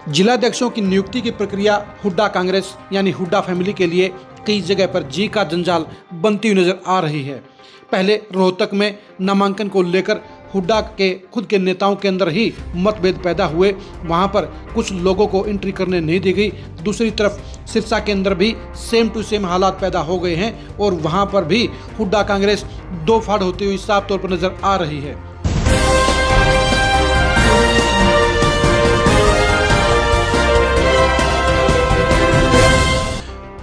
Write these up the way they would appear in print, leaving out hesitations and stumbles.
जिलाध्यक्षों की नियुक्ति की प्रक्रिया हुड्डा कांग्रेस यानी हुड्डा फैमिली के लिए कई जगह पर जी का जंजाल बनती हुई नजर आ रही है। पहले रोहतक में नामांकन को लेकर हुड्डा के खुद के नेताओं के अंदर ही मतभेद पैदा हुए, वहां पर कुछ लोगों को एंट्री करने नहीं दी गई। दूसरी तरफ सिरसा के अंदर भी सेम टू सेम हालात पैदा हो गए हैं और वहां पर भी हुड्डा कांग्रेस दो फाड़ होती हुई साफ तौर पर नजर आ रही है।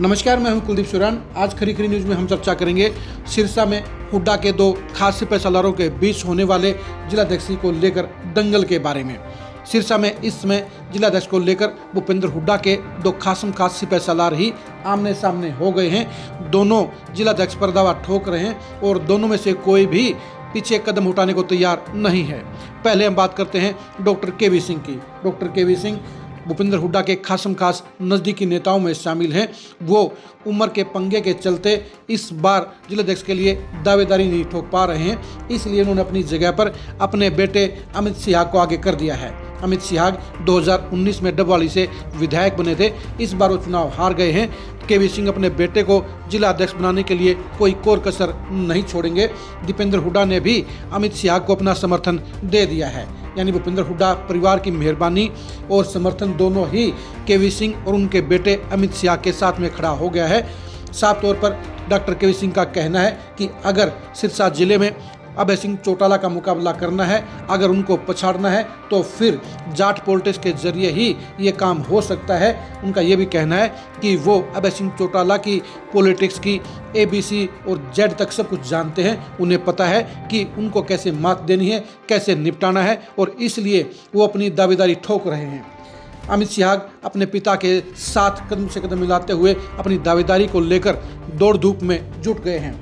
नमस्कार, मैं हूं कुलदीप सुरान। आज खरी खरी न्यूज में हम चर्चा करेंगे सिरसा में हुड्डा के दो खास सिपह सालारों के बीच होने वाले जिलाध्यक्ष को लेकर दंगल के बारे में। सिरसा में इस समय जिलाध्यक्ष को लेकर भूपेंद्र हुड्डा के दो खास सिपह सालार ही आमने सामने हो गए हैं। दोनों जिलाध्यक्ष पर दावा ठोक रहे हैं और दोनों में से कोई भी पीछे कदम उठाने को तैयार नहीं है। पहले हम बात करते हैं डॉक्टर केवी सिंह की। डॉक्टर केवी सिंह भूपेंद्र हुड्डा के खास नज़दीकी नेताओं में शामिल हैं। वो उम्र के पंगे के चलते इस बार जिलाध्यक्ष के लिए दावेदारी नहीं ठोक पा रहे हैं, इसलिए उन्होंने अपनी जगह पर अपने बेटे अमित सिहाग को आगे कर दिया है। अमित सिहाग 2019 में डबवाली से विधायक बने थे, इस बार वो चुनाव हार गए हैं। केवी सिंह अपने बेटे को जिला अध्यक्ष बनाने के लिए कोई कोर कसर नहीं छोड़ेंगे। दीपेंद्र हुड्डा ने भी अमित सिहाग को अपना समर्थन दे दिया है, यानी भूपेंद्र हुड्डा परिवार की मेहरबानी और समर्थन दोनों ही केवी सिंह और उनके बेटे अमित सिहाग के साथ में खड़ा हो गया है। साफ तौर पर डॉक्टर केवी सिंह का कहना है कि अगर सिरसा जिले में अभय सिंह चौटाला का मुकाबला करना है, अगर उनको पछाड़ना है तो फिर जाट पॉलिटिक्स के जरिए ही ये काम हो सकता है। उनका ये भी कहना है कि वो अभय सिंह चौटाला की पॉलिटिक्स की ABC और Z तक सब कुछ जानते हैं। उन्हें पता है कि उनको कैसे मात देनी है, कैसे निपटाना है, और इसलिए वो अपनी दावेदारी ठोक रहे हैं। अमित सिहाग अपने पिता के साथ कदम से कदम मिलाते हुए अपनी दावेदारी को लेकर दौड़ धूप में जुट गए हैं।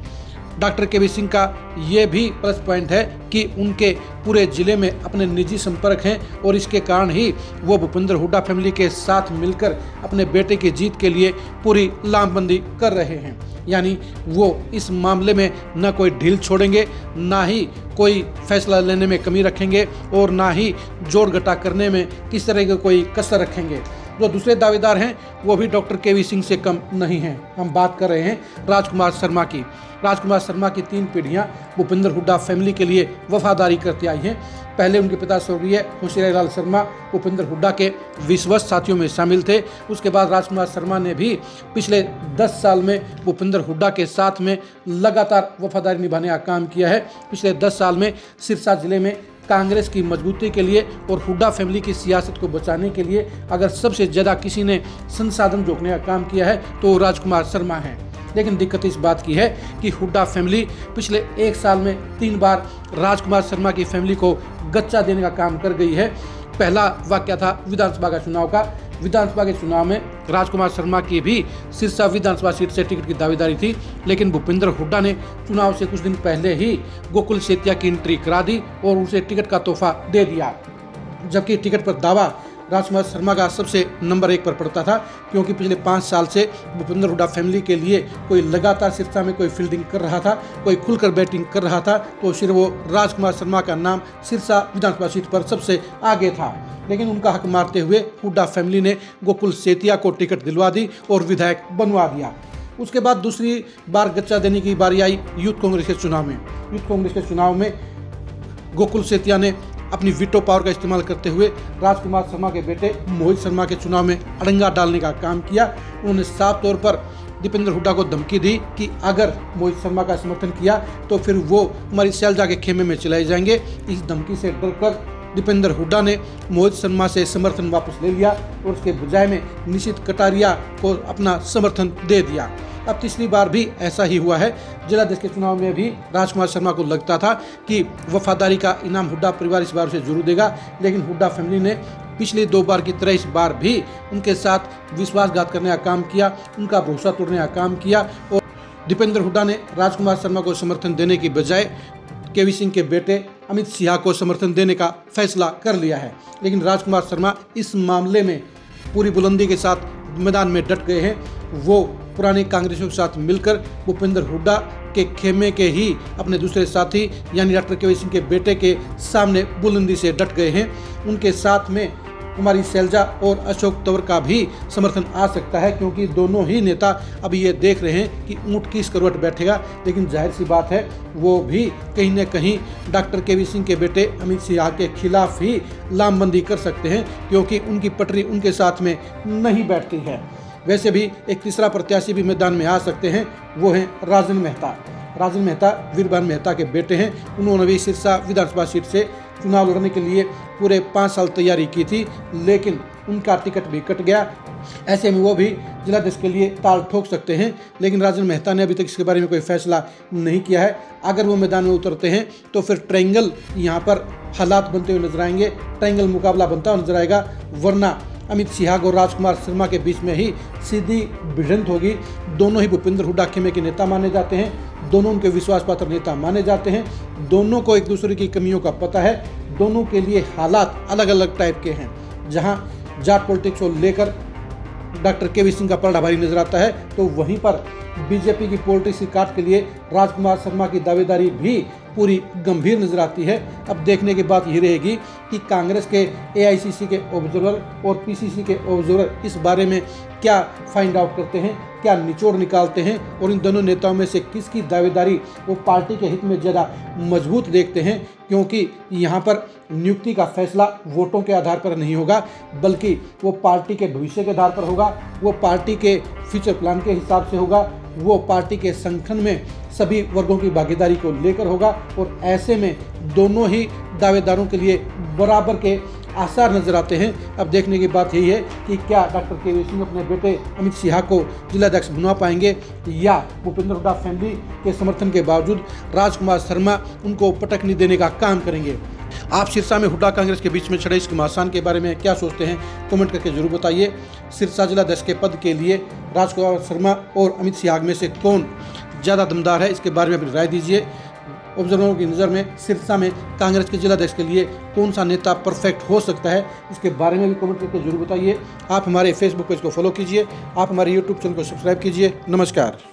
डॉक्टर केवी सिंह का ये भी प्लस पॉइंट है कि उनके पूरे जिले में अपने निजी संपर्क हैं और इसके कारण ही वो भूपेंद्र हुड्डा फैमिली के साथ मिलकर अपने बेटे की जीत के लिए पूरी लामबंदी कर रहे हैं। यानी वो इस मामले में न कोई ढील छोड़ेंगे, ना ही कोई फैसला लेने में कमी रखेंगे और ना ही जोड़ घटा करने में किस तरह की कोई कसर रखेंगे। जो दूसरे दावेदार हैं वो भी डॉक्टर केवी सिंह से कम नहीं हैं। हम बात कर रहे हैं राजकुमार शर्मा की। राजकुमार शर्मा की 3 पीढ़ियां भूपेंद्र हुड्डा फैमिली के लिए वफादारी करती आई हैं। पहले उनके पिता स्वर्गीय होशियारी लाल शर्मा भूपेंद्र हुड्डा के विश्वस्त साथियों में शामिल थे। उसके बाद राजकुमार शर्मा ने भी पिछले 10 साल में भूपेंद्र हुड्डा के साथ में लगातार वफादारी निभाने का काम किया है। पिछले 10 साल में सिरसा जिले में कांग्रेस की मजबूती के लिए और हुड्डा फैमिली की सियासत को बचाने के लिए अगर सबसे ज़्यादा किसी ने संसाधन जोड़ने का काम किया है तो राजकुमार शर्मा हैं। लेकिन दिक्कत इस बात की है कि हुड्डा फैमिली पिछले 1 साल में 3 बार राजकुमार शर्मा की फैमिली को गच्चा देने का काम कर गई है। पहला वाकया था विधानसभा का चुनाव का। विधानसभा के चुनाव में राजकुमार शर्मा की भी सिरसा विधानसभा सीट से टिकट की दावेदारी थी, लेकिन भूपेंद्र हुड्डा ने चुनाव से कुछ दिन पहले ही गोकुल सेतिया की एंट्री करा दी और उसे टिकट का तोहफा दे दिया। जबकि टिकट पर दावा राजकुमार शर्मा का सबसे नंबर 1 पर पड़ता था, क्योंकि पिछले 5 साल से भूपेंद्र हुड्डा फैमिली के लिए कोई लगातार सिरसा में कोई फील्डिंग कर रहा था, कोई खुलकर बैटिंग कर रहा था, तो सिर्फ वो राजकुमार शर्मा का नाम सिरसा विधानसभा सीट पर सबसे आगे था। लेकिन उनका हक मारते हुए हुड्डा फैमिली ने गोकुल सेतिया को टिकट दिलवा दी और विधायक बनवा दिया। उसके बाद दूसरी बार गच्चा देने की बारी आई यूथ कांग्रेस के चुनाव में। यूथ कांग्रेस के चुनाव में गोकुल सेतिया ने अपनी वीटो पावर का इस्तेमाल करते हुए राजकुमार शर्मा के बेटे मोहित शर्मा के चुनाव में अड़ंगा डालने का काम किया। उन्होंने साफ तौर पर दीपेंद्र हुड्डा को धमकी दी कि अगर मोहित शर्मा का समर्थन किया तो फिर वो हमारी सैलजा के खेमे में चलाए जाएंगे। इस धमकी से डरकर दीपेंद्र हुड्डा ने मोहित शर्मा से समर्थन वापस ले लिया और उसके बजाय में निशित कटारिया को अपना समर्थन दे दिया। अब तीसरी बार भी ऐसा ही हुआ है। जिलाध्यक्ष के चुनाव में भी राजकुमार शर्मा को लगता था कि वफादारी का इनाम हुड्डा परिवार इस बार उसे जरूर देगा, लेकिन हुड्डा फैमिली ने पिछली 2 बार की तरह इस बार भी उनके साथ विश्वासघात करने का काम किया, उनका भरोसा तोड़ने का काम किया और दीपेंद्र हुड्डा ने राजकुमार शर्मा को समर्थन देने की बजाय केवी सिंह के बेटे अमित सिहाग को समर्थन देने का फैसला कर लिया है। लेकिन राजकुमार शर्मा इस मामले में पूरी बुलंदी के साथ मैदान में डट गए हैं। वो पुराने कांग्रेसियों के साथ मिलकर भूपेंद्र हुड्डा के खेमे के ही अपने दूसरे साथी यानी डॉक्टर केवी सिंह के बेटे के सामने बुलंदी से डट गए हैं। उनके साथ में कुमारी शैलजा और अशोक तंवर का भी समर्थन आ सकता है, क्योंकि दोनों ही नेता अभी ये देख रहे हैं कि ऊँट किस करवट बैठेगा। लेकिन जाहिर सी बात है वो भी कहीं न कहीं डॉक्टर केवी सिंह के बेटे अमित शाह के खिलाफ ही लामबंदी कर सकते हैं, क्योंकि उनकी पटरी उनके साथ में नहीं बैठती है। वैसे भी एक तीसरा प्रत्याशी भी मैदान में आ सकते हैं, वो हैं राजन मेहता। राजन मेहता वीरभान मेहता के बेटे हैं। उन्होंने भी सिरसा विधानसभा सीट से चुनाव लड़ने के लिए पूरे 5 साल तैयारी की थी, लेकिन उनका टिकट भी कट गया। ऐसे में वो भी जिलाध्यक्ष के लिए ताल ठोक सकते हैं, लेकिन राजन मेहता ने अभी तक इसके बारे में कोई फैसला नहीं किया है। अगर वो मैदान में उतरते हैं तो फिर ट्रायंगल यहाँ पर हालात बनते हुए नजर आएंगे, ट्रायंगल मुकाबला बनता हुआ नजर आएगा, वरना अमित शाह और राजकुमार शर्मा के बीच में ही सीधी भिड़ंत होगी। दोनों ही भूपेंद्र हुड्डा खेमे के नेता माने जाते हैं, दोनों उनके विश्वास पात्र नेता माने जाते हैं, दोनों को एक दूसरे की कमियों का पता है, दोनों के लिए हालात अलग अलग टाइप के हैं। जहां जाट पॉलिटिक्स को लेकर डॉक्टर केवी सिंह का पलड़ा भारी नजर आता है, तो वहीं पर बीजेपी की पॉलिटिक्स की काट के लिए राजकुमार शर्मा की दावेदारी भी पूरी गंभीर नजर आती है। अब देखने की बात ये रहेगी कि कांग्रेस के एआईसीसी के ऑब्जर्वर और पीसीसी के ऑब्जर्वर इस बारे में क्या फाइंड आउट करते हैं, क्या निचोड़ निकालते हैं, और इन दोनों नेताओं में से किसकी दावेदारी वो पार्टी के हित में ज़्यादा मजबूत देखते हैं। क्योंकि यहाँ पर नियुक्ति का फैसला वोटों के आधार पर नहीं होगा, बल्कि वो पार्टी के भविष्य के आधार पर होगा, वो पार्टी के फ्यूचर प्लान के हिसाब से होगा, वो पार्टी के संगठन में सभी वर्गों की भागीदारी को लेकर होगा। और ऐसे में दोनों ही दावेदारों के लिए बराबर के आसार नजर आते हैं। अब देखने की बात यही है कि क्या डॉक्टर केवी सिंह अपने बेटे अमित शाह को जिलाध्यक्ष बना पाएंगे, या भूपेंद्र हुड्डा फैमिली के समर्थन के बावजूद राजकुमार शर्मा उनको पटक नहीं देने का काम करेंगे। आप सिरसा में हुड्डा कांग्रेस के बीच में छिड़े इस घमासान के बारे में क्या सोचते हैं, कमेंट करके जरूर बताइए। सिरसा जिलाध्यक्ष के पद के लिए राजकुमार शर्मा और अमित शाह में से कौन ज़्यादा दमदार है, इसके बारे में अपनी राय दीजिए। ऑब्जर्वरों की नज़र में सिरसा में कांग्रेस के जिलाध्यक्ष के लिए कौन सा नेता परफेक्ट हो सकता है, इसके बारे में भी कमेंट करके जरूर बताइए। आप हमारे फेसबुक पेज को फॉलो कीजिए, आप हमारे यूट्यूब चैनल को सब्सक्राइब कीजिए। नमस्कार।